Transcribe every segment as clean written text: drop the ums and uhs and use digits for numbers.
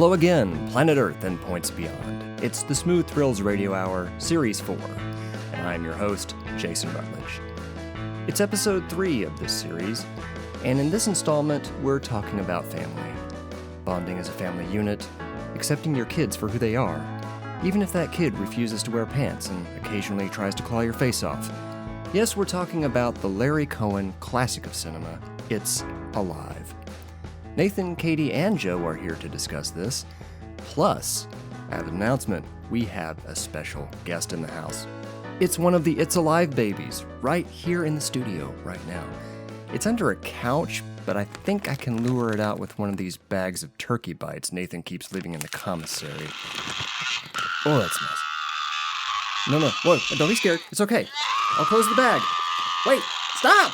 Hello again, Planet Earth and points beyond. It's the Smooth Thrills Radio Hour, Series 4, and I'm your host, Jason Rutledge. It's episode 3 of this series, and in this installment, we're talking about family. Bonding as a family unit, accepting your kids for who they are, even if that kid refuses to wear pants and occasionally tries to claw your face off. Yes, we're talking about the Larry Cohen classic of cinema, It's Alive. Nathan, Katie, and Joe are here to discuss this. Plus, I have an announcement. We have a special guest in the house. It's one of the It's Alive babies, right here in the studio right now. It's under a couch, but I think I can lure it out with one of these bags of turkey bites Nathan keeps leaving in the commissary. Oh, that's nice. No, whoa, don't be scared. It's okay. I'll close the bag. Wait, stop!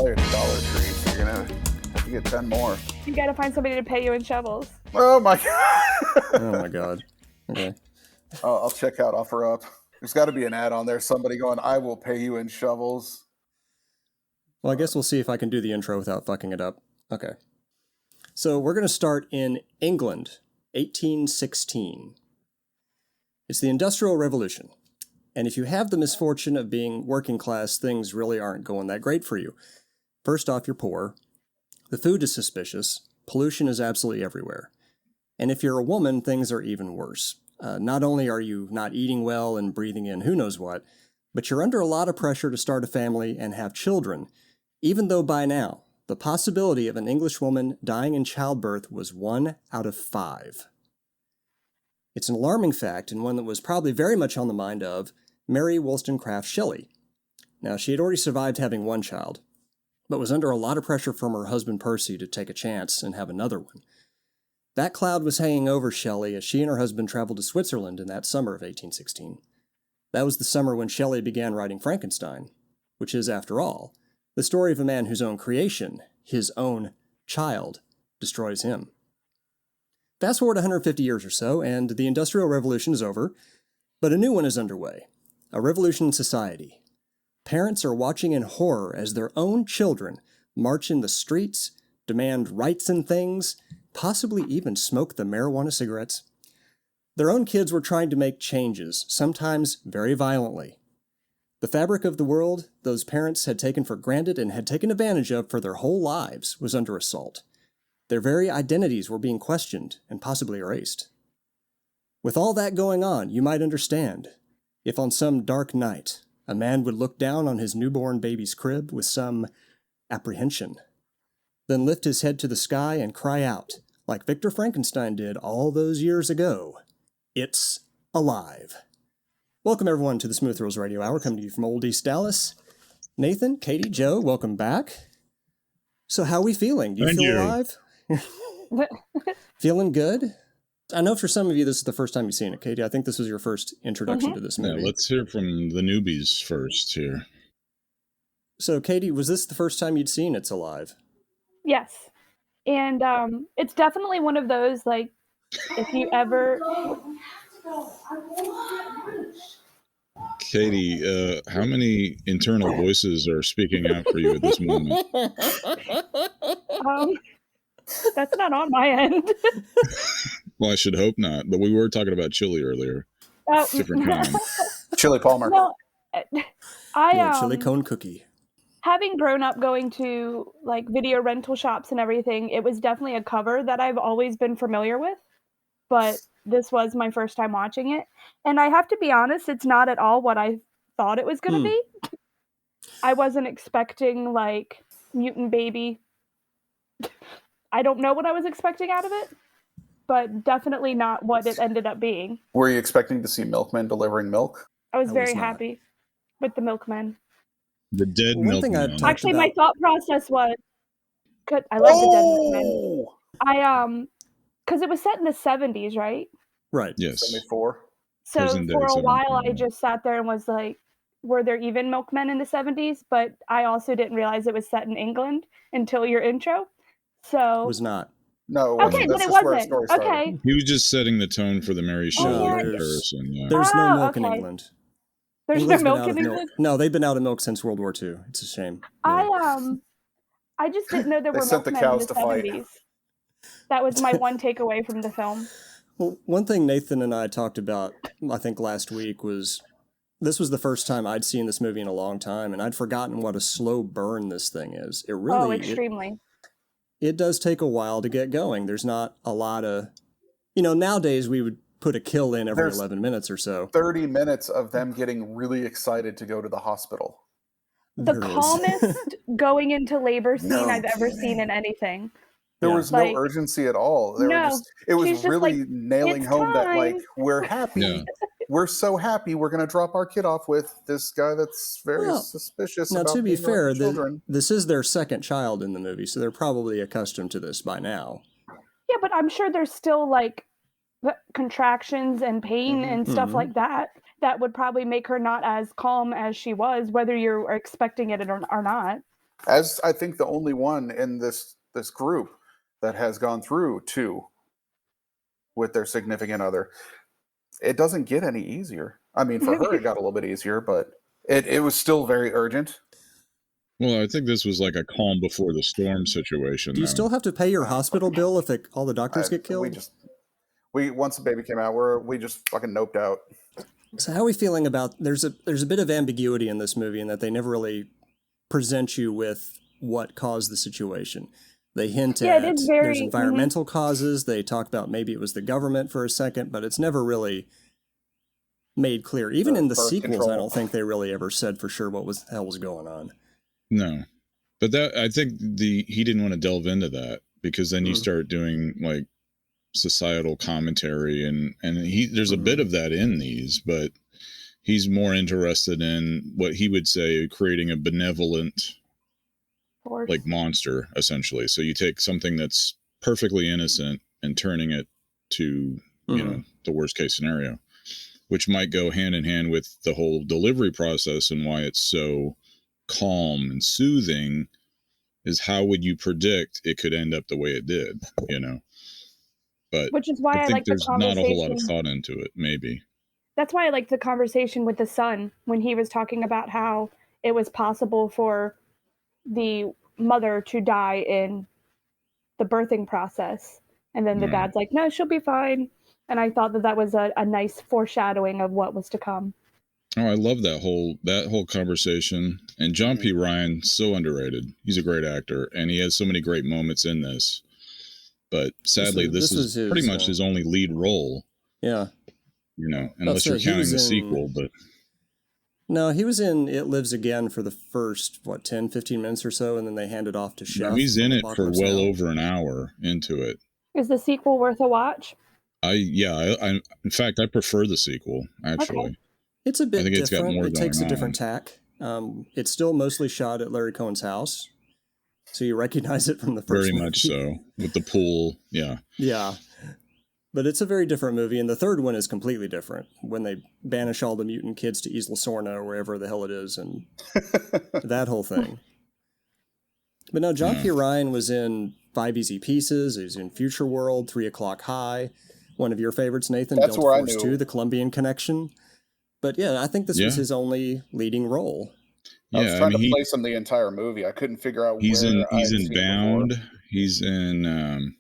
At Dollar Tree, so you're gonna have to get 10 more. You gotta find somebody to pay you in shovels. Oh my god. Oh my god. Okay. I'll check out OfferUp. There's got to be an ad on there. Somebody going, "I will pay you in shovels." Well, I guess we'll see if I can do the intro without fucking it up. Okay. So we're going to start in England, 1816. It's the Industrial Revolution. And if you have the misfortune of being working class, things really aren't going that great for you. First off, you're poor. The food is suspicious. Pollution is absolutely everywhere. And if you're a woman, things are even worse. Not only are you not eating well and breathing in who knows what, but you're under a lot of pressure to start a family and have children, even though by now, the possibility of an English woman dying in childbirth was 1 out of 5. It's an alarming fact, and one that was probably very much on the mind of Mary Wollstonecraft Shelley. Now, she had already survived having one child, but was under a lot of pressure from her husband Percy to take a chance and have another one. That cloud was hanging over Shelley as she and her husband traveled to Switzerland in that summer of 1816. That was the summer when Shelley began writing Frankenstein, which is, after all, the story of a man whose own creation, his own child, destroys him. Fast forward 150 years or so, and the Industrial Revolution is over, but a new one is underway. A revolution in society. Parents are watching in horror as their own children march in the streets, demand rights and things, possibly even smoke the marijuana cigarettes. Their own kids were trying to make changes, sometimes very violently. The fabric of the world those parents had taken for granted and had taken advantage of for their whole lives was under assault. Their very identities were being questioned and possibly erased. With all that going on, you might understand if on some dark night a man would look down on his newborn baby's crib with some apprehension, then lift his head to the sky and cry out, like Victor Frankenstein did all those years ago, "It's alive." Welcome everyone to the Smooth Thrills Radio Hour, coming to you from Old East Dallas. Nathan, Katie, Joe, welcome back. So how are we feeling? Do you feel alive? Feeling good? I know for some of you this is the first time you've seen it, Katie. I think this was your first introduction to this movie. Yeah, let's hear from the newbies first here. So, Katie, was this the first time you'd seen It's Alive? Yes. And it's definitely one of those, like, if you ever... Katie, how many internal voices are speaking out for you at this moment? That's not on my end. Well, I should hope not, but we were talking about chili earlier. Different kind. Chili Palmer. No, chili cone cookie. Having grown up going to like video rental shops and everything, it was definitely a cover that I've always been familiar with, but this was my first time watching it. And I have to be honest, it's not at all what I thought it was going to be. I wasn't expecting like mutant baby. I don't know what I was expecting out of it, but definitely not what it ended up being. Were you expecting to see milkmen delivering milk? I was very happy with the milkmen. The dead milkman. Actually, my thought process was, good. I love the dead milkmen. Because it was set in the 70s, right? Right. Yes. 74. So for a while, I just sat there and was like, were there even milkmen in the 70s? But I also didn't realize it was set in England until your intro. So it was not. No, it wasn't. Okay, That's then it just where the wasn't. story started. Okay. He was just setting the tone for the Mary Shelley yeah. comparison. Yeah. There's no milk in okay. England. There's England's no been milk out in of milk. England? No, they've been out of milk since World War II. It's a shame. Yeah. I just didn't know there They were sent the milkmen in cows the to fight. 70s. That was my one takeaway from the film. Well, one thing Nathan and I talked about, I think last week, was this was the first time I'd seen this movie in a long time, and I'd forgotten what a slow burn this thing is. It really, extremely. It does take a while to get going. There's not a lot of, nowadays we would put a kill in every 11 minutes or so. 30 minutes of them getting really excited to go to the hospital. The calmest going into labor scene I've ever seen in anything. There was no urgency at all. It was really nailing home that, like, we're happy. Yeah. We're so happy we're going to drop our kid off with this guy that's very suspicious. Now, about to be fair, children. This is their second child in the movie, so they're probably accustomed to this by now. Yeah, but I'm sure there's still, like, contractions and pain and stuff like that would probably make her not as calm as she was, whether you're expecting it or not. As I think the only one in this group that has gone through 2 with their significant other, it doesn't get any easier. I mean, for her, it got a little bit easier, but it was still very urgent. Well, I think this was like a calm before the storm situation. Do you still have to pay your hospital bill if all the doctors get killed? Once the baby came out, we just fucking noped out. So how are we feeling about, there's a bit of ambiguity in this movie in that they never really present you with what caused the situation. They hint at there's environmental causes. They talk about maybe it was the government for a second, but it's never really made clear. Even in the sequels, I don't think they really ever said for sure what the hell was going on. No, but I think he didn't want to delve into that because then you start doing like societal commentary and there's a bit of that in these, but he's more interested in what he would say creating a benevolent like monster, essentially. So you take something that's perfectly innocent and turning it to the worst case scenario, which might go hand in hand with the whole delivery process and why it's so calm and soothing is how would you predict it could end up the way it did, but which is why I think there's not a whole lot of thought into it. Maybe that's why I liked the conversation with the son when he was talking about how it was possible for the mother to die in the birthing process, and then the dad's like, no, she'll be fine. And I thought that was a nice foreshadowing of what was to come. Oh, I love that whole conversation. And John P. Ryan, so underrated. He's a great actor, and he has so many great moments in this. But sadly, this is pretty much his only lead role. Yeah. Unless you're counting the sequel, but. No, he was in It Lives Again for the first, 10, 15 minutes or so, and then they handed off to Chef. No, he's in it for well over an hour into it. Is the sequel worth a watch? In fact, I prefer the sequel, actually. Okay. It's a bit different. It's got more it takes a different tack. It's still mostly shot at Larry Cohen's house, so you recognize it from the first Very much so, with the pool, yeah. Yeah. But it's a very different movie, and the third one is completely different. When they banish all the mutant kids to Isla Sorna or wherever the hell it is, and that whole thing. But no, John P. Ryan was in 5 Easy Pieces. He was in Future World, 3 O'Clock High. One of your favorites, Nathan, Delta Force 2, The Colombian Connection. But yeah, I think this was his only leading role. I was trying to place him the entire movie. I couldn't figure out he's in Bound. He's in...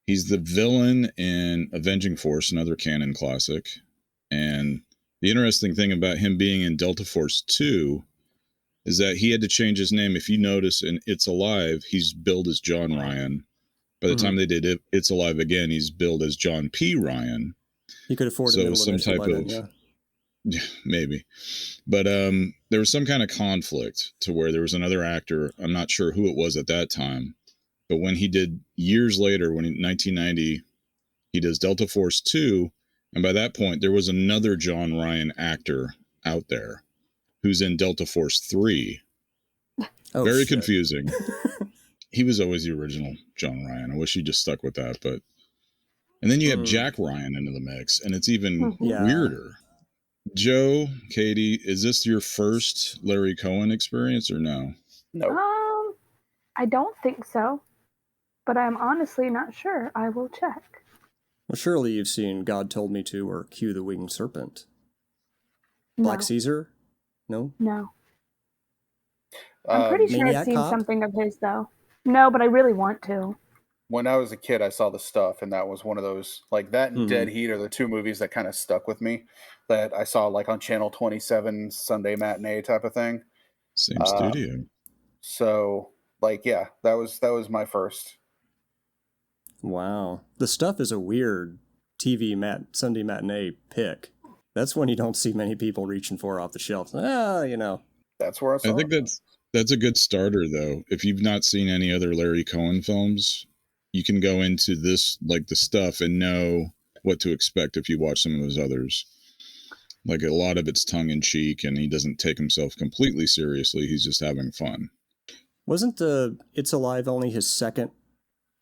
He's the villain in Avenging Force, another canon classic. And the interesting thing about him being in Delta Force 2 is that he had to change his name. If you notice in It's Alive, he's billed as John Ryan. By the time they did It's Alive again, he's billed as John P. Ryan. He could afford some type of... Yeah, maybe. But there was some kind of conflict to where there was another actor. I'm not sure who it was at that time. But when he did years later, in 1990, he does Delta Force 2. And by that point, there was another John Ryan actor out there who's in Delta Force 3. Oh, very confusing. He was always the original John Ryan. I wish he just stuck with that. But and then you have Jack Ryan into the mix, and it's even weirder. Joe, Katie, is this your first Larry Cohen experience or no? No. I don't think so. but I'm honestly not sure. I will check. Well, surely you've seen God Told Me To or Cue the Winged Serpent. No. Black Caesar? No? No. I'm pretty sure Maniac I've seen Cop? something of his, though. No, but I really want to. When I was a kid, I saw The Stuff, and that was one of those, like that and Dead Heat are the two movies that kind of stuck with me that I saw like on Channel 27 Sunday matinee type of thing. Same studio. So, like, yeah, that was my first. Wow. The Stuff is a weird TV Sunday matinee pick. That's one you don't see many people reaching for off the shelf. That's where I saw I think that's a good starter, though. If you've not seen any other Larry Cohen films, you can go into this, like The Stuff, and know what to expect if you watch some of those others. Like, a lot of it's tongue-in-cheek, and he doesn't take himself completely seriously. He's just having fun. Wasn't It's Alive only his second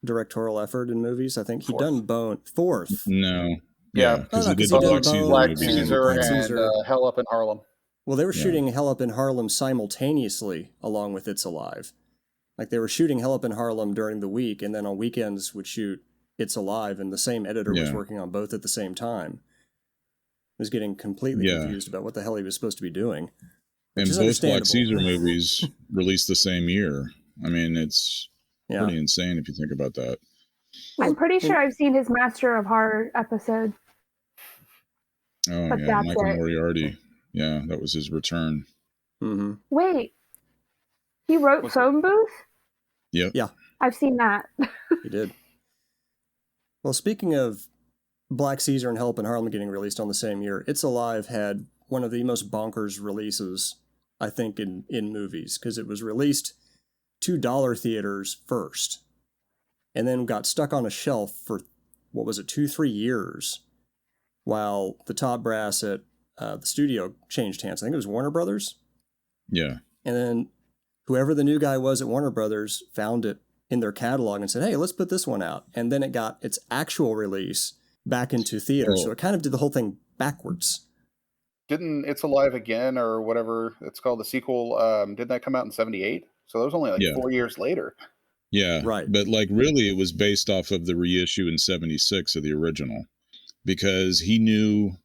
directorial effort in movies? I think he'd done Fourth. No. Yeah. Because he did he the did Black Black Caesar movies. Caesar Black and Caesar. Hell Up in Harlem. Well, they were shooting Hell Up in Harlem simultaneously along with It's Alive. Like, they were shooting Hell Up in Harlem during the week, and then on weekends would shoot It's Alive, and the same editor was working on both at the same time. I was getting completely confused about what the hell he was supposed to be doing. And both Black Caesar movies released the same year. I mean, it's pretty insane if you think about that. I'm pretty sure I've seen his Master of Horror episode. Oh, but yeah, Michael Moriarty. Yeah, that was his return. Mm-hmm. Wait, he wrote Phone Booth? Yep. Yeah. I've seen that. He did. Well, speaking of Black Caesar and Hell Up in Harlem getting released on the same year, It's Alive had one of the most bonkers releases, I think, in movies, because it was released to dollar theaters first, and then got stuck on a shelf for, 2-3 years, while the top brass at the studio changed hands. I think it was Warner Brothers. Yeah. And then whoever the new guy was at Warner Brothers found it in their catalog and said, hey, let's put this one out. And then it got its actual release back into theaters. So it kind of did the whole thing backwards. Didn't It's Alive Again, or whatever it's called, the sequel, didn't that come out in 78? So that was only like 4 years later. Yeah. Right. But like, really, it was based off of the reissue in 76 of the original, because he knew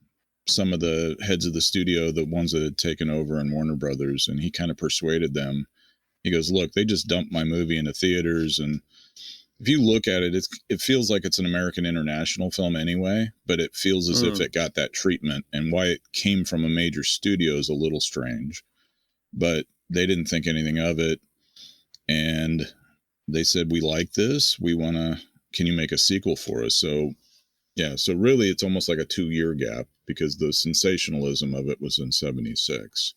some of the heads of the studio, the ones that had taken over in Warner Brothers, and he kind of persuaded them. He goes, look, they just dumped my movie into theaters, and if you look at it, it feels like it's an American international film anyway, but it feels as if it got that treatment, and why it came from a major studio is a little strange. But they didn't think anything of it, and they said, we like this, can you make a sequel for us? So yeah, so really it's almost like a 2-year gap, because the sensationalism of it was in 76.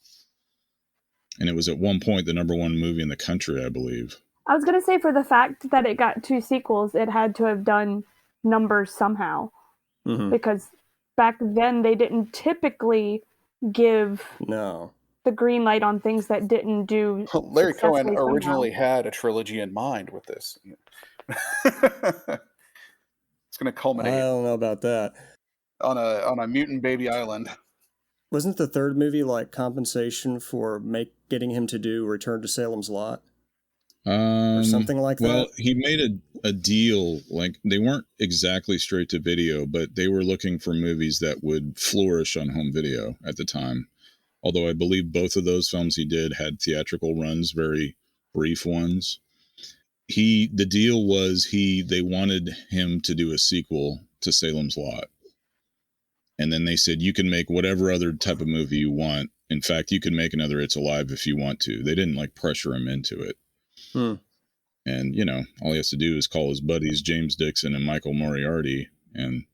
And it was at one point the number one movie in the country, I believe. I was going to say, for the fact that it got 2 sequels, it had to have done numbers somehow. Mm-hmm. Because back then they didn't typically give the green light on things that didn't do. Larry Cohen originally had a trilogy in mind with this. It's going to culminate. I don't know about that. On a mutant baby island. Wasn't the third movie like compensation for getting him to do Return to Salem's Lot? Or something like that? Well, he made a deal, like they weren't exactly straight to video, but they were looking for movies that would flourish on home video at the time. Although I believe both of those films he did had theatrical runs, very brief ones. The deal was they wanted him to do a sequel to Salem's Lot. And then they said, you can make whatever other type of movie you want. In fact, you can make another It's Alive if you want to. They didn't like pressure him into it. And, all he has to do is call his buddies James Dixon and Michael Moriarty, and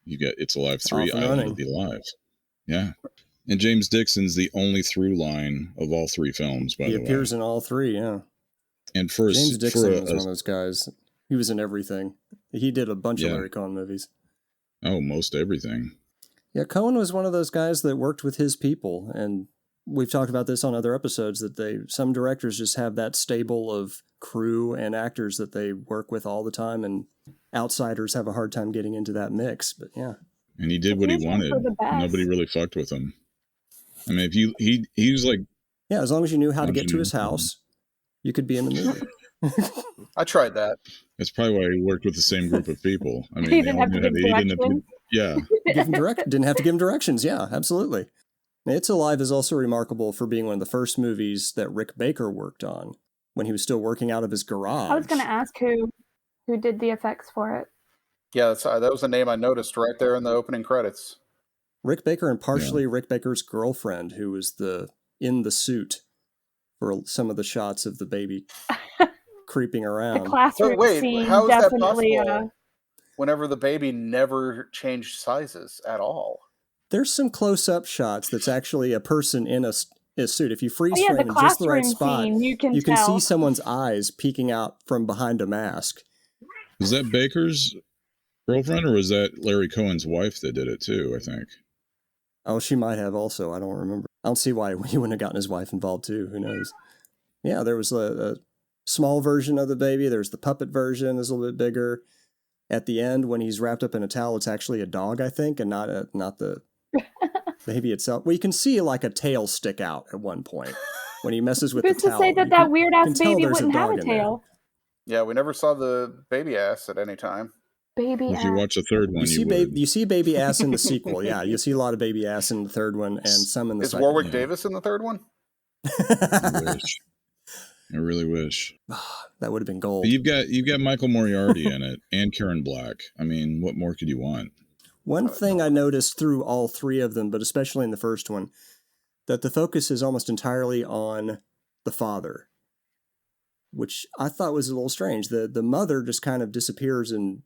you get It's Alive 3, Island of the Alive. Yeah. And James Dixon's the only through line of all 3 films, by the way. He appears in all 3, yeah. And James Dixon was one of those guys. He was in everything. He did a bunch of Larry Cohen movies. Oh, most everything. Yeah, Cohen was one of those guys that worked with his people, and we've talked about this on other episodes, that some directors just have that stable of crew and actors that they work with all the time, and outsiders have a hard time getting into that mix. But yeah, and he did what he wanted. Nobody really fucked with him. I mean, if he was like, as long as you knew how to get to his house, you could be in the movie. I tried that. That's probably why he worked with the same group of people. I mean, He they didn't all have to knew how give to eat. directions. Yeah. Didn't have to give him directions. Yeah, absolutely. It's Alive is also remarkable for being one of the first movies that Rick Baker worked on when he was still working out of his garage. I was going to ask who did the effects for it. Yeah, that was a name I noticed right there in the opening credits. Rick Baker, and partially Rick Baker's girlfriend, who was in the suit for some of the shots of the baby creeping around. The classroom scene how is that definitely. possible? Whenever the baby never changed sizes at all. There's some close-up shots that's actually a person in a suit. If you freeze frame in the just the right classroom spot, scene, you can see tell. someone's eyes peeking out from behind a mask. Was that Baker's girlfriend, or was that Larry Cohen's wife that did it too? I think. Oh, she might have also. I don't remember. I don't see why he wouldn't have gotten his wife involved too. Who knows? Yeah, there was a small version of the baby. There's the puppet version, is a little bit bigger. At the end, when he's wrapped up in a towel, it's actually a dog, I think, and not the baby itself. Well, you can see like a tail stick out at one point when he messes with Who's the towel. Who's to say that weird ass baby wouldn't have a tail? Yeah, we never saw the baby ass at any time. Baby if ass. you watch the third one, you see baby ass in the sequel. Yeah, you see a lot of baby ass in the third one and some in the second. Is Warwick Davis in the third one? I really wish. That would have been gold. But you've got Michael Moriarty in it and Karen Black. I mean, what more could you want? One thing I noticed through all three of them, but especially in the first one, that the focus is almost entirely on the father, which I thought was a little strange. The mother just kind of disappears and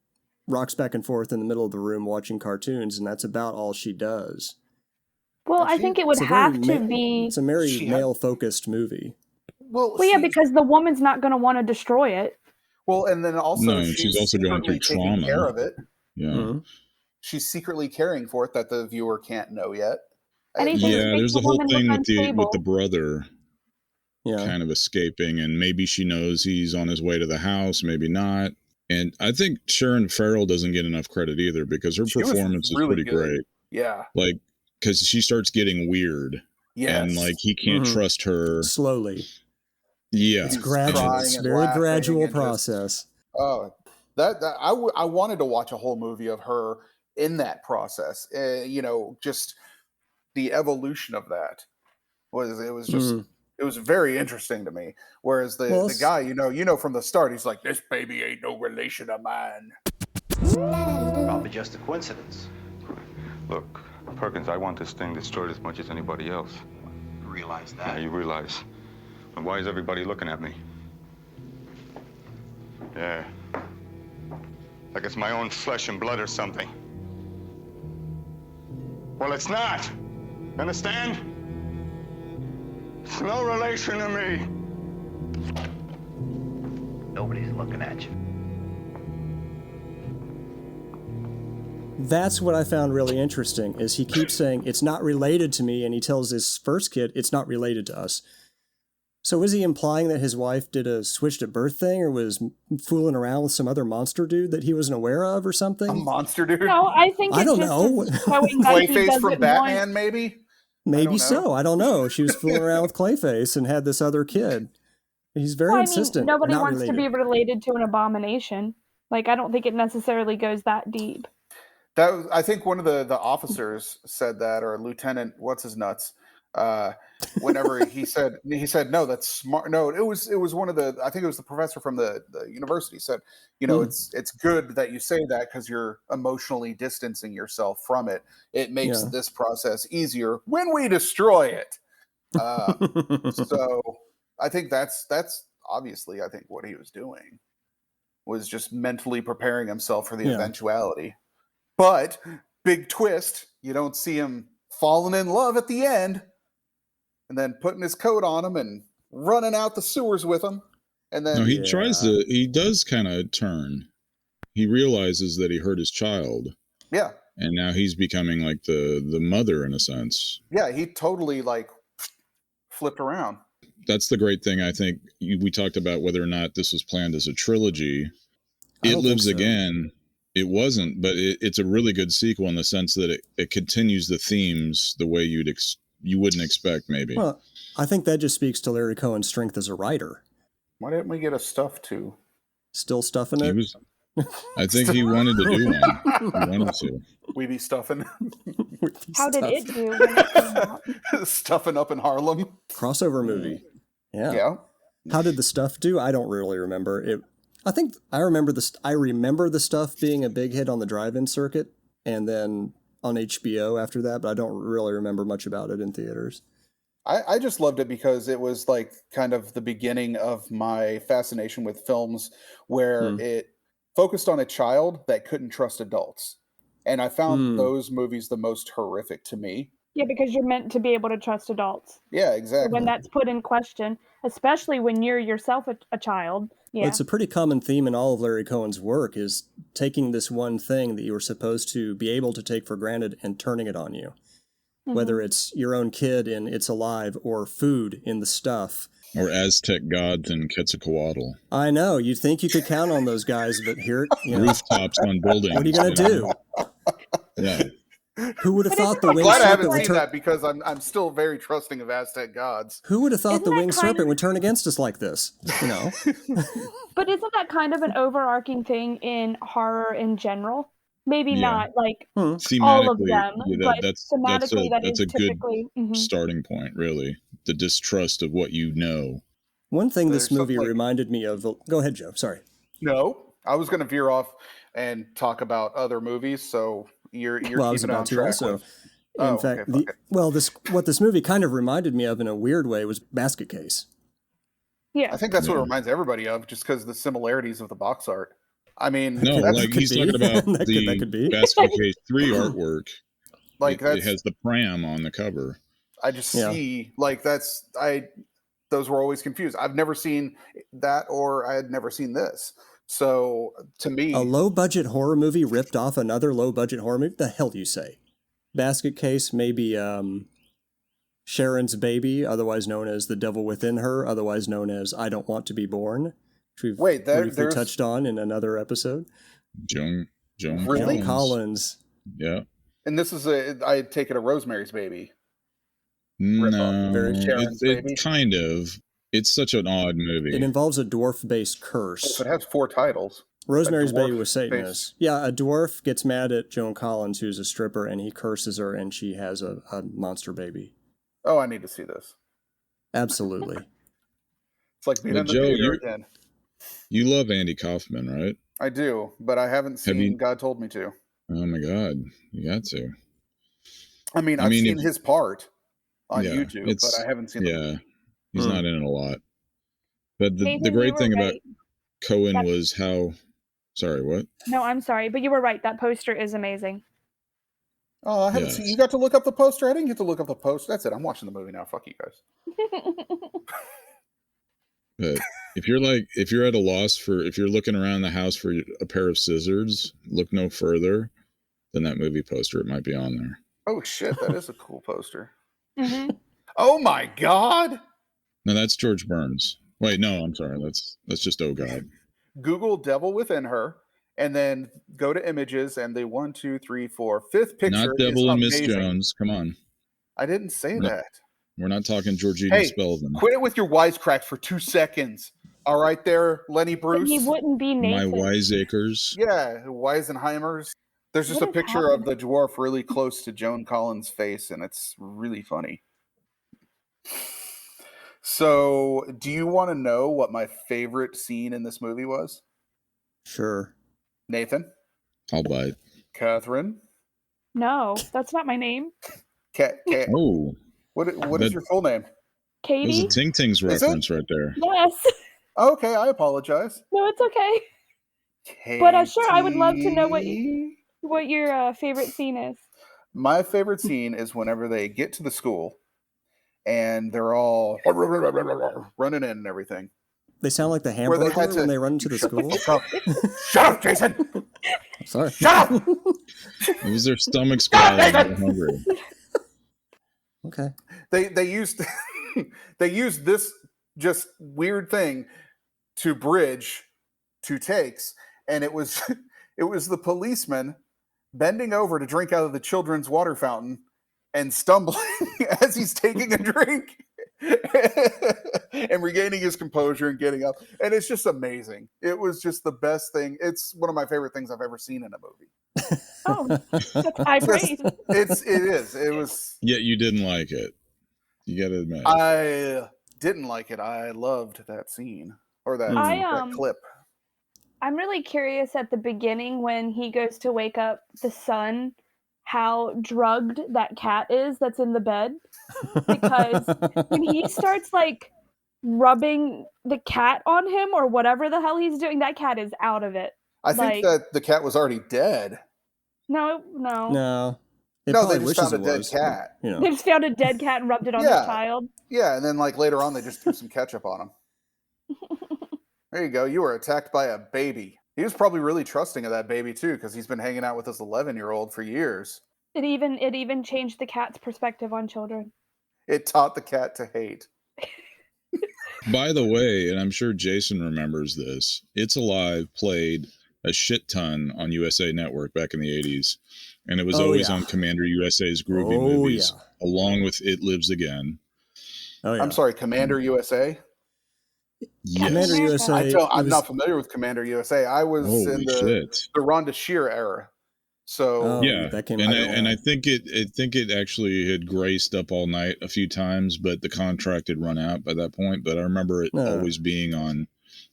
rocks back and forth in the middle of the room watching cartoons, and that's about all she does. Well, I think it would have to be... It's a very male-focused movie. Well, yeah, because the woman's not going to want to destroy it. Well, and then also she's also going through trauma. Taking care of it. Yeah. Mm-hmm. She's secretly caring for it that the viewer can't know yet. There's the whole thing with the brother kind of escaping, and maybe she knows he's on his way to the house, maybe not. And I think Sharon Farrell doesn't get enough credit either, because her performance is pretty great. Yeah. Like, because she starts getting weird. Yes. And like he can't trust her. Slowly. Yeah. It's gradual. It's a very gradual process. I wanted to watch a whole movie of her in that process. Just the evolution of that it was very interesting to me. Whereas the guy, you know from the start, he's like, this baby ain't no relation of mine. Probably just a coincidence. Look, Perkins, I want this thing destroyed as much as anybody else. You realize that? Yeah, you realize. But why is everybody looking at me? Yeah. Like it's my own flesh and blood or something. Well, it's not. Understand? It's no relation to me. Nobody's looking at you. That's what I found really interesting, is he keeps saying, it's not related to me, and he tells his first kid, it's not related to us. So is he implying that his wife did a switched at birth thing, or was fooling around with some other monster dude that he wasn't aware of or something? A monster dude? No, I think I don't know. Clayface from Batman, maybe? Maybe so. I don't know. She was fooling around with Clayface and had this other kid. He's very insistent. Nobody wants to be related to an abomination. Like, I don't think it necessarily goes that deep. I think one of the officers said that, or Lieutenant what's his nuts. Whenever he said no, that's smart. No, it was one of I think it was the professor from the university said, it's good that you say that because you're emotionally distancing yourself from it. It makes this process easier when we destroy it. So I think that's obviously, I think what he was doing was just mentally preparing himself for the eventuality. But big twist, you don't see him falling in love at the end and then putting his coat on him and running out the sewers with him. And then he does kind of turn. He realizes that he hurt his child. Yeah. And now he's becoming like the mother in a sense. Yeah, he totally like flipped around. That's the great thing. I think we talked about whether or not this was planned as a trilogy. It Lives Again. It wasn't, but it's a really good sequel in the sense that it continues the themes the way you wouldn't expect, maybe. Well, I think that just speaks to Larry Cohen's strength as a writer. Why didn't we get a stuff too? Still stuffing He it? was. I think he wanted to do one. He wanted to. We be stuffing, How did it do when it came out? stuffing up in Harlem. Crossover movie. Yeah. Yeah. How did the stuff do? I don't really remember it. I think I remember the stuff being a big hit on the drive-in circuit and then on HBO after that, but I don't really remember much about it in theaters. I just loved it because it was like kind of the beginning of my fascination with films where it focused on a child that couldn't trust adults. And I found those movies the most horrific to me. Yeah, because you're meant to be able to trust adults. Yeah, So exactly. when that's put in question, especially when you're yourself a child, yeah. Well, it's a pretty common theme in all of Larry Cohen's work is taking this one thing that you were supposed to be able to take for granted and turning it on you. Whether it's your own kid in It's Alive or food in The Stuff. Or Aztec gods in Quetzalcoatl. I know. You'd think you could count on those guys, but here, Rooftops on buildings. What are you going to do? Yeah. Who would have thought the I'm winged glad I haven't serpent would seen turn... that because I'm still very trusting of Aztec gods. Who would have thought Isn't the that winged kind serpent of- would turn against us like this? You know? But isn't that kind of an overarching thing in horror in general? Maybe not like all of Thematically, them, but thematically that's a good typically starting point, really. The distrust of what you know. One thing There's this movie something like- reminded me of... Go ahead, Joe. Sorry. No, I was going to veer off and talk about other movies, so you're Well, I was keeping it on about to track also. with- In Oh, fact, okay, fuck it. what this movie kind of reminded me of in a weird way was Basket Case. Yeah. I think that's what it Yeah. reminds everybody of, just because of the similarities of the box art. I mean, No, that's, like could he's be. talking about That could be. the Basket Case 3 artwork. like it has the pram on the cover. I just Yeah. see like those were always confused. I've never seen that, or I had never seen this. So to me, A low-budget horror movie ripped off another low-budget horror movie? The hell do you say? Basket Case, maybe Sharon's Baby, otherwise known as The Devil Within Her, otherwise known as I Don't Want to Be Born, which we've briefly there's touched on in another episode. Joan Really? Joan Collins. Yeah. and this is I take it a Rosemary's Baby. No, Very Sharon's Baby? it kind of. It's such an odd movie. It involves a dwarf-based So curse. it has 4 titles. Rosemary's Baby dwarf was Satanist. Yeah, a dwarf gets mad at Joan Collins, who's a stripper, and he curses her, and she has a monster baby. Oh, I need to see this. Absolutely. It's like being But in the Joe, theater you're- again. You love Andy Kaufman, right? I do, but I haven't seen you- God Told Me To. Oh my God, you got to. I mean, I've seen his part on Yeah, YouTube, but I haven't seen Yeah, he's Hmm. not in it a lot. But the Nathan, you great were thing about right. Cohen That- was how. Sorry, what? No, I'm sorry, but you were right. That poster is amazing. Oh, I haven't Yes. seen. You got to look up the poster. I didn't get to look up the poster. That's it. I'm watching the movie now. Fuck you guys. But if you're at a loss if you're looking around the house for a pair of scissors, look no further than that movie poster. It might be on there. Oh shit, that is a cool poster. hmm Oh my god! No, that's George Burns. Wait, no, I'm sorry. That's just Oh God. Google "Devil Within Her" and then go to images, and the 1, 2, 3, 4, 5th picture Not Devil is and Miss amazing. Jones. Come on, I didn't say No. that. we're not talking Georgina Hey, Spelvin. quit it with your wisecracks for 2 seconds. All right, there, Lenny But Bruce. he wouldn't be My Nathan. wiseacres. Yeah, Weisenheimers. There's just What a is picture of happening? the dwarf really close to Joan Collins' face, and it's really funny. So, do you want to know what my favorite scene in this movie was? Sure. Nathan, I'll bite. Catherine, No, that's not my name. Oh, what is That- your full name? there's a Katie? Ting Tings Is it? reference right there. Yes. Okay, I apologize. No, it's okay. But, sure, I would love to know what Katie. What your favorite scene is. My favorite scene is whenever they get to the school and they're all running in and everything. They sound like the Where they hamburger had to- when they run into the school. Shut up, Jason! Sorry. Shut up! It was their stomachs growling. They were hungry. Okay. They used they used this just weird thing to bridge 2 takes, and it was the policeman bending over to drink out of the children's water fountain and stumbling as he's taking a drink. and regaining his composure and getting up. And it's just amazing. It was just the best thing. It's one of my favorite things I've ever seen in a movie. Oh, that's high praise. It was. Yet you didn't like it. You got to admit. I didn't like it. I loved that scene or that clip. I'm really curious at the beginning when he goes to wake up the son, how drugged that cat is that's in the bed. Because when he starts like rubbing the cat on him or whatever the hell he's doing, that cat is out of it. I think that the cat was already dead. No. They just found a dead cat. You know. They just found a dead cat and rubbed it on the child. Yeah, and then like later on they just threw some ketchup on him. There you go. You were attacked by a baby. He was probably really trusting of that baby too, because he's been hanging out with this 11-year-old for years. It even changed the cat's perspective on children. It taught the cat to hate. By the way, and I'm sure Jason remembers this, It's Alive played a shit ton on USA Network back in the 80s. And it was always on Commander USA's Groovy movies, along with It Lives Again. Oh, yeah. I'm sorry, Commander USA? Yes. Commander USA. I'm not familiar with Commander USA. I was in the Rhonda Shear era. So that came and I think it actually had graced Up All Night a few times, but the contract had run out by that point. But I remember it always being on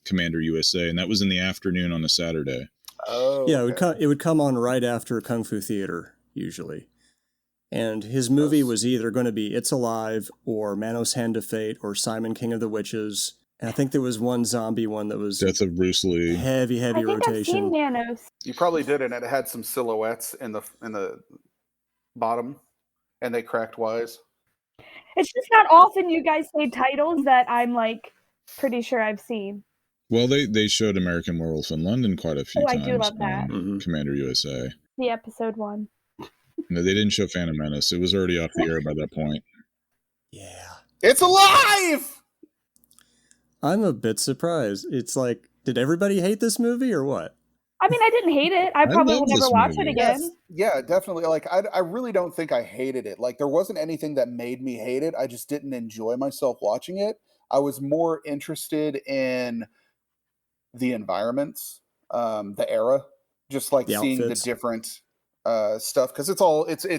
Commander USA, and that was in the afternoon on a Saturday. Oh, yeah, it would come on right after Kung Fu Theater usually, and his movie was either going to be It's Alive or Manos Hand of Fate or Simon King of the Witches. And I think there was one zombie one that was Death of Bruce Lee. Heavy rotation. I've seen Manos. You probably did, and it had some silhouettes in the bottom, and they cracked wise. It's just not often you guys say titles that I'm like pretty sure I've seen. Well, they showed American Werewolf in London quite a few times. I do love that. Commander USA. The episode 1. No, they didn't show Phantom Menace. It was already off the air by that point. Yeah. It's alive! I'm a bit surprised. It's like, did everybody hate this movie or what? I mean, I didn't hate it. I probably will never watch it again. Yes. Yeah, definitely. Like, I really don't think I hated it. Like, there wasn't anything that made me hate it. I just didn't enjoy myself watching it. I was more interested in the environments, the era, just like seeing the different stuff, because it's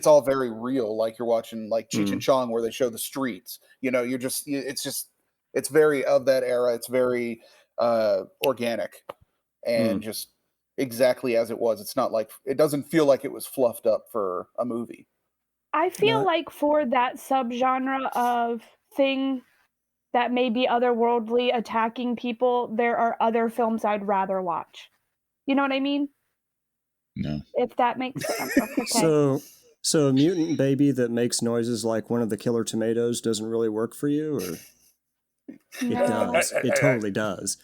all very real. Like you're watching like Cheech and Chong, where they show the streets. You know, it's very of that era. It's very organic and just exactly as it was. It's not like, it doesn't feel like it was fluffed up for a movie. I feel like for that subgenre of thing that may be otherworldly, attacking people, there are other films I'd rather watch. You know what I mean? No. If that makes sense. Okay. So a mutant baby that makes noises like one of the killer tomatoes doesn't really work for you, or it does? It totally does.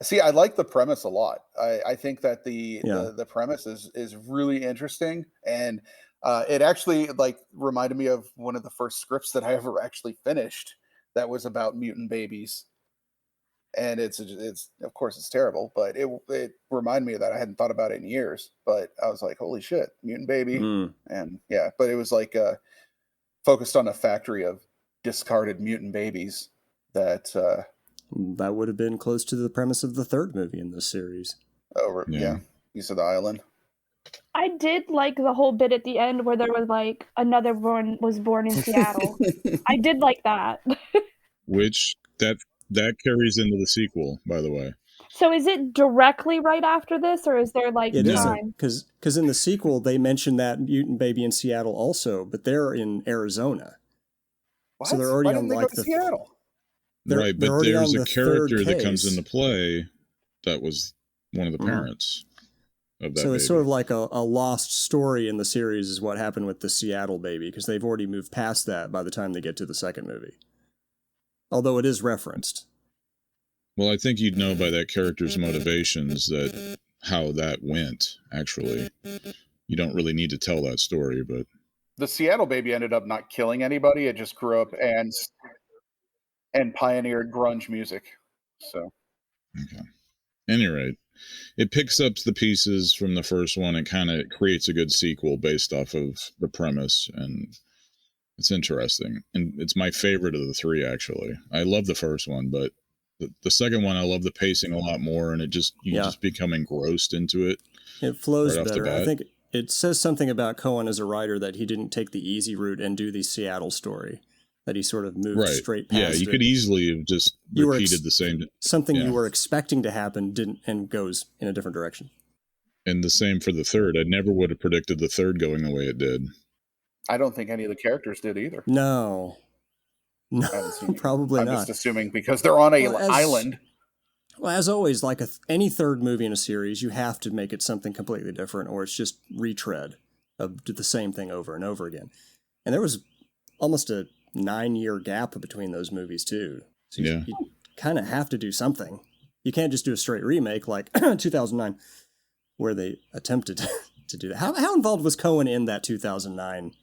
See, I like the premise a lot. I think that the premise is really interesting, and it actually like reminded me of one of the first scripts that I ever actually finished that was about mutant babies. And it's of course it's terrible, but it reminded me of that. I hadn't thought about it in years, but I was like, holy shit, mutant baby. And yeah, but it was like focused on a factory of discarded mutant babies that would have been close to the premise of the third movie in this series. Oh yeah. You said the island. I did like the whole bit at the end where there was like another one was born in Seattle. I did like that. Which that carries into the sequel, by the way. So is it directly right after this, or is there like time? Because in the sequel they mention that mutant baby in Seattle also, but they're in Arizona. What? So they're already on like the Seattle. Right, but there's a character that comes into play that was one of the parents of that. So it's sort of like a lost story in the series is what happened with the Seattle baby, because they've already moved past that by the time they get to the second movie. Although it is referenced. Well, I think you'd know by that character's motivations that how that went, actually. You don't really need to tell that story, but... The Seattle baby ended up not killing anybody. It just grew up and pioneered grunge music. So... Okay. At any rate, it picks up the pieces from the first one and kind of creates a good sequel based off of the premise, and It's interesting, and it's my favorite of the three. Actually, I love the first one, but the second one, I love the pacing a lot more, and you just become engrossed into it. It flows right off the better. I bat. think it says something about Cohen as a writer that he didn't take the easy route and do the Seattle story, that he sort of moved straight past Yeah, you could easily have just repeated the same. Something you were expecting to happen didn't, and goes in a different direction. And the same for the third. I never would have predicted the third going the way it did. I don't think any of the characters did either. No, probably I'm not. just assuming because they're on an island. Well, as always, like any third movie in a series, you have to make it something completely different, or it's just retread of the same thing over and over again. And there was almost a 9-year gap between those movies too. So you kind of have to do something. You can't just do a straight remake like 2009, where they attempted to do that. How involved was Cohen in that 2009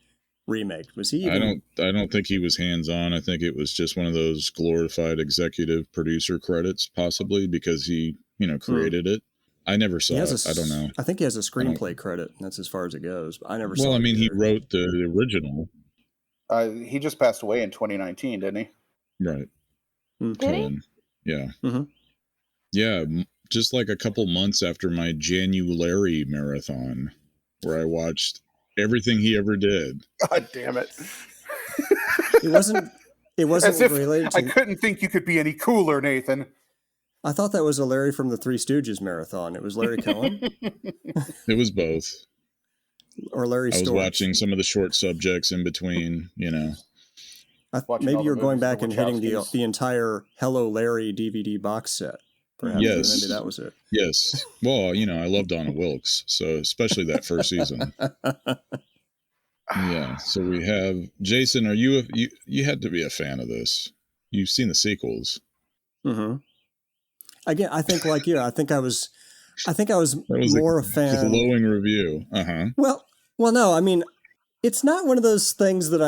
remake? Was he even... I don't think he was hands-on. I think it was just one of those glorified executive producer credits, possibly, because he, created it. I never saw it. I don't know. I think he has a screenplay credit, and that's as far as it goes. But I never saw it. Well, I mean, he wrote the original. He just passed away in 2019, didn't he? Right. Did he? Yeah. Mm-hmm. Yeah, just like a couple months after my January marathon, where I watched everything he ever did. God damn it. It wasn't As if related to... I couldn't think you could be any cooler, Nathan. I thought that was a Larry from the Three Stooges marathon. It was Larry Cohen? It was both. Or Larry I was Storch. watching some of the short subjects in between, Maybe you're going back and hitting the entire Hello Larry DVD box set. Perhaps. Yes. Maybe that was it. Yes. Well, I love Donna Wilkes, so especially that first season. Yeah. So we have Jason. Are you had to be a fan of this? You've seen the sequels. Mm-hmm. Again, I think like you. I think I was more a fan. Glowing review. Well, no. I mean, it's not one of those things that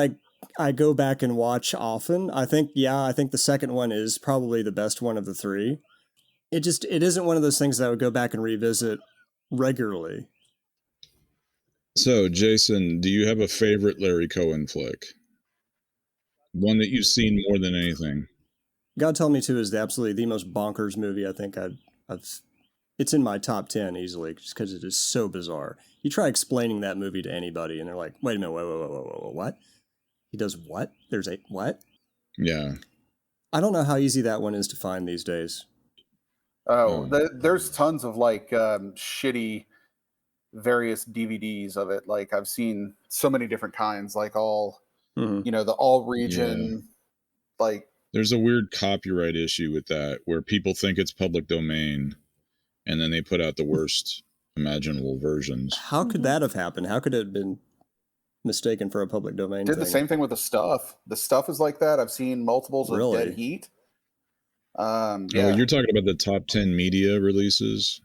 I go back and watch often. I think the second one is probably the best one of the three. It isn't one of those things that I would go back and revisit regularly. So, Jason, do you have a favorite Larry Cohen flick? One that you've seen more than anything? God Tell Me To is absolutely the most bonkers movie I think I've. It's in my top 10 easily, just because it is so bizarre. You try explaining that movie to anybody, and they're like, "Wait a minute, whoa, what? He does what? There's a what?" Yeah. I don't know how easy that one is to find these days. There's tons of shitty various DVDs of it. Like I've seen so many different kinds, like all, the all region, like. There's a weird copyright issue with that where people think it's public domain and then they put out the worst imaginable versions. How could that have happened? How could it have been mistaken for a public domain Did thing? the same thing with The Stuff. The Stuff is like that. I've seen multiples of Dead Heat. Oh, you're talking about the top 10 media releases?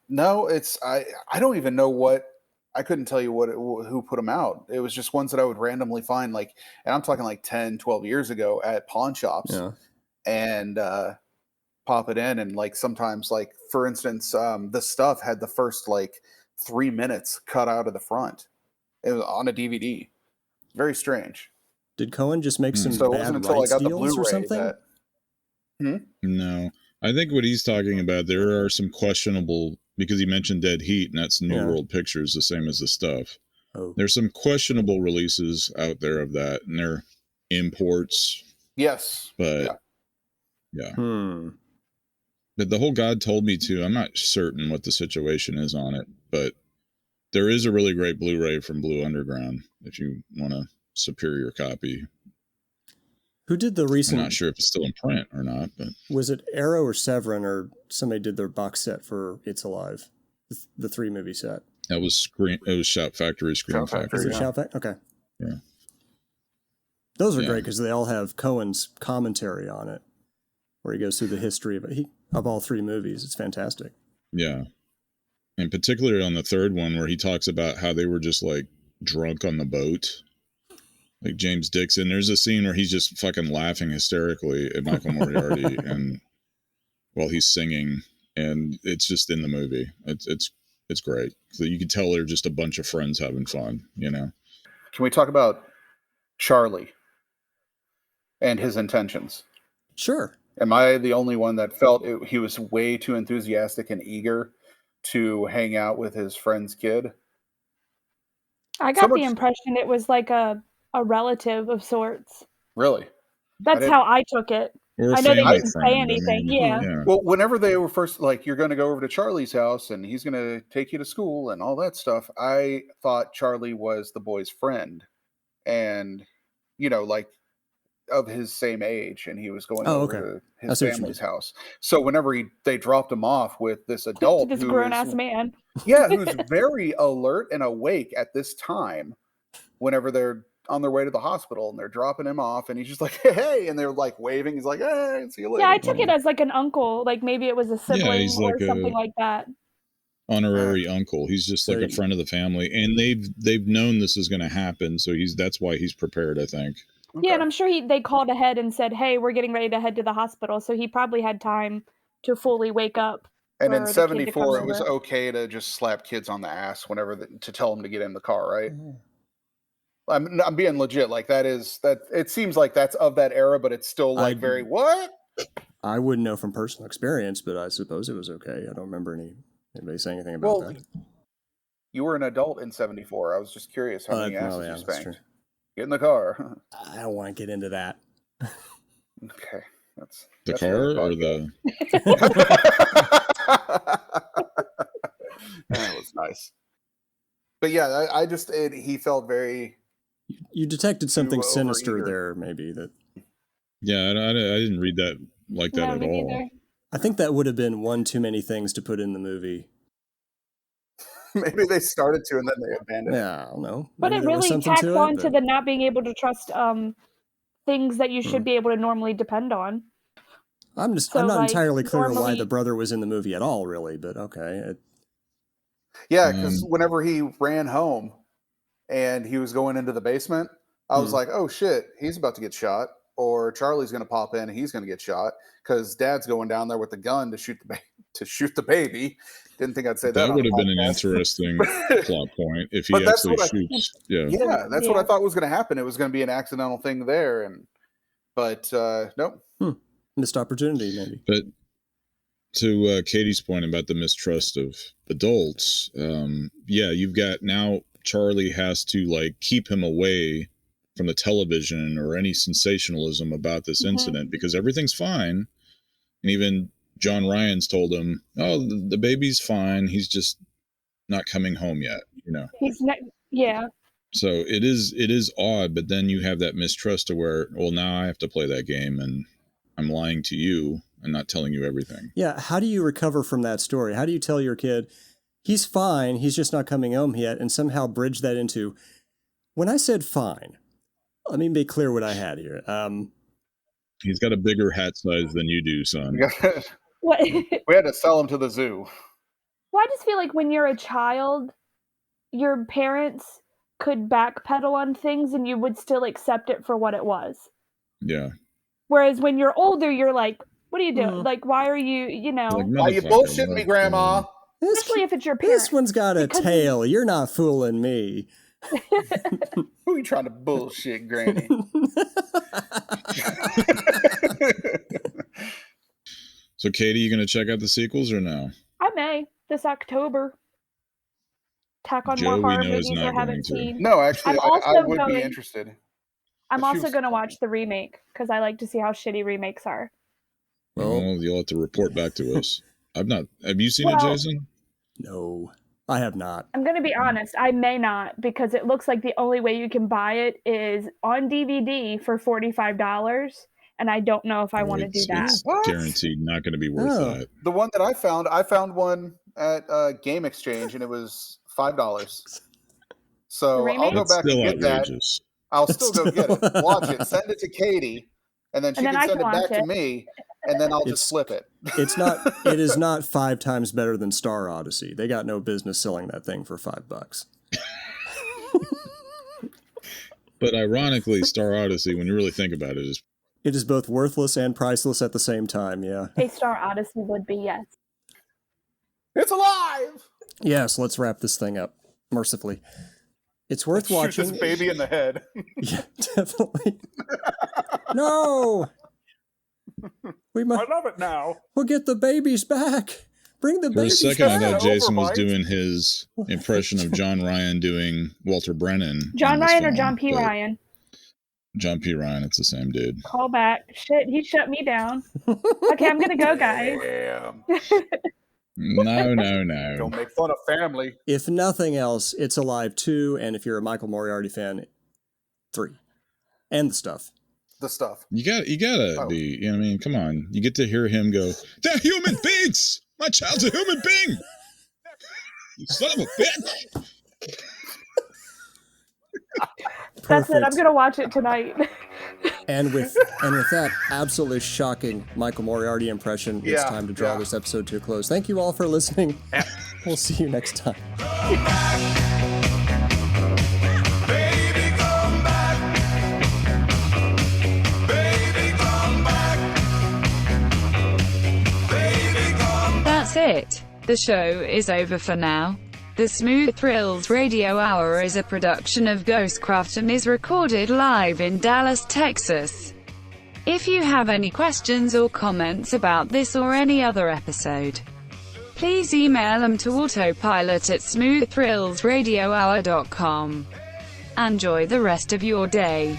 No, it's I don't even know what. I couldn't tell you who put them out. It was just ones that I would randomly find, and I'm talking 10, 12 years ago at pawn shops, and pop it in, and sometimes, for instance, The Stuff had the first 3 minutes cut out of the front. It was on a DVD. Very strange. Did Cohen just make some so it bad wasn't until rights I got the deals Blu-ray or something? No, I think what he's talking about, there are some questionable, because he mentioned Dead Heat, and that's New World Pictures, the same as The Stuff. Oh. There's some questionable releases out there of that, and they're imports. Yes. But, But the whole God Told Me To, I'm not certain what the situation is on it, but there is a really great Blu-ray from Blue Underground, if you want a superior copy. Who did the recent... I'm not sure if it's still in print or not, but... Was it Arrow or Severin, or somebody did their box set for It's Alive? The 3-movie set. That was It was Shout Factory, Scream Factory. Is it Shout Factory? Okay. Yeah. Those are great because they all have Cohen's commentary on it, where he goes through the history of all 3 movies. It's fantastic. Yeah. And particularly on the third one, where he talks about how they were just drunk on the boat. Like James Dixon, there's a scene where he's just fucking laughing hysterically at Michael Moriarty and while he's singing, and it's just in the movie. It's great. So you can tell they're just a bunch of friends having fun, Can we talk about Charlie and his intentions? Sure. Am I the only one that felt he was way too enthusiastic and eager to hang out with his friend's kid? I got the impression it was like a relative of sorts. Really? That's how I took it. Or I know they family didn't friend, say anything. Yeah. Well, whenever they were first like, you're going to go over to Charlie's house and he's going to take you to school and all that stuff, I thought Charlie was the boy's friend and, you know, like of his same age, and he was going over to his family's house. So whenever they dropped him off with this adult, this grown-ass man. Yeah, who's very alert and awake at this time, whenever they're on their way to the hospital and they're dropping him off and he's just like, hey, and they're like waving. He's like, hey, see you later. Yeah, I took it as like an uncle, like maybe it was a sibling he's or like something like that. Honorary uncle. He's just like a friend of the family, and they've known this is going to happen, so that's why he's prepared, I think. Okay. Yeah, and I'm sure they called ahead and said, hey, we're getting ready to head to the hospital, so he probably had time to fully wake up. And in 74, it was okay to just slap kids on the ass whenever to tell them to get in the car, right? I'm being legit. Like that. It seems like that's of that era, but it's still like very what? I wouldn't know from personal experience, but I suppose it was okay. I don't remember anybody saying anything about that. You were an adult in 74. I was just curious how many asses you spanked. Get in the car. I don't want to get into that. Okay, that's the car or the. That was nice. But yeah, I just he felt very. You detected something sinister there, maybe that. Yeah, I didn't read that like that at all. Either. I think that would have been one too many things to put in the movie. Maybe they started to and then they abandoned it. Yeah, I don't know. But it really tacks on to the not being able to trust things that you should be able to normally depend on. I'm not entirely clear why the brother was in the movie at all, really, but okay. Yeah, because whenever he ran home and he was going into the basement, I was like, oh shit, he's about to get shot. Or Charlie's going to pop in and he's going to get shot because Dad's going down there with the gun to shoot the baby. Didn't think I'd say that. That would have been an interesting plot point if he actually shoots. Yeah, that's what I thought was going to happen. It was going to be an accidental thing there, but nope. Missed opportunity, maybe. But to Katie's point about the mistrust of adults, you've got now Charlie has to like keep him away from the television or any sensationalism about this incident because everything's fine. And even John Ryan's told him, oh, the baby's fine. He's just not coming home yet, you know. He's not, yeah. So it is odd, but then you have that mistrust to where, well, now I have to play that game and I'm lying to you and not telling you everything. Yeah, how do you recover from that story? How do you tell your kid, he's fine, he's just not coming home yet, and somehow bridge that into, when I said fine, let me be clear what I had here. He's got a bigger hat size than you do, son. What? We had to sell him to the zoo. Well, I just feel like when you're a child, your parents could backpedal on things and you would still accept it for what it was. Yeah. Whereas when you're older, you're like, what are you doing? Like, why are you, you know? Like, why are you bullshitting me, Grandma? Especially if it's your parents. This one's got a tail. You're not fooling me. Who are you trying to bullshit, Granny? So, Katie, you going to check out the sequels or no? I may this October. Tack on more horror movies I haven't seen. No, actually, I would be interested. I'm also going to watch the remake because I like to see how shitty remakes are. Well, you'll have to report back to us. I've not. Have you seen it, Jason? No, I have not. I'm going to be honest. I may not because it looks like the only way you can buy it is on DVD for $45. And I don't know if I want to do that. It's guaranteed not going to be worth that. The one that I found one at Game Exchange, and it was $5. So I'll go back and get outrageous. That. I'll still go get it. Watch it. Send it to Katie, and then she can send it back to me, and then I'll just flip it. It is not 5 times better than Star Odyssey. They got no business selling that thing for $5. But ironically, Star Odyssey, when you really think about it, it is both worthless and priceless at the same time, yeah. A Star Odyssey would be, yes. It's alive! Yes, let's wrap this thing up, mercifully. It's worth Shoot watching. this baby in the head. Yeah, definitely. No! We might. I love it now. We'll get the babies back. Bring the For a babies second, I back. thought Jason was Overbite. doing his impression of John Ryan doing Walter Brennan. John in this Ryan or film, John P. but Ryan? John P. Ryan, it's the same dude. Call back. Shit, he shut me down. Okay, I'm gonna go, guys. Damn. No. Don't make fun of family. If nothing else, it's Alive 2, and if you're a Michael Moriarty fan, 3. And the stuff. The stuff. You gotta Oh. be, you know what I mean? Come on. You get to hear him go, they're human beings! My child's a human being! You son of a bitch! That's it. I'm Perfect. gonna watch it tonight. And with that absolutely shocking Michael Moriarty impression, it's Yeah, time to draw yeah. this episode to a close. Thank you all for listening. We'll see you next time. That's it. The show is over for now. The Smooth Thrills Radio Hour is a production of Ghostcraft and is recorded live in Dallas, Texas. If you have any questions or comments about this or any other episode, please email them to autopilot@smooththrillsradiohour.com. Enjoy the rest of your day.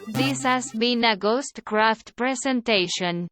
This has been a Ghostcraft presentation.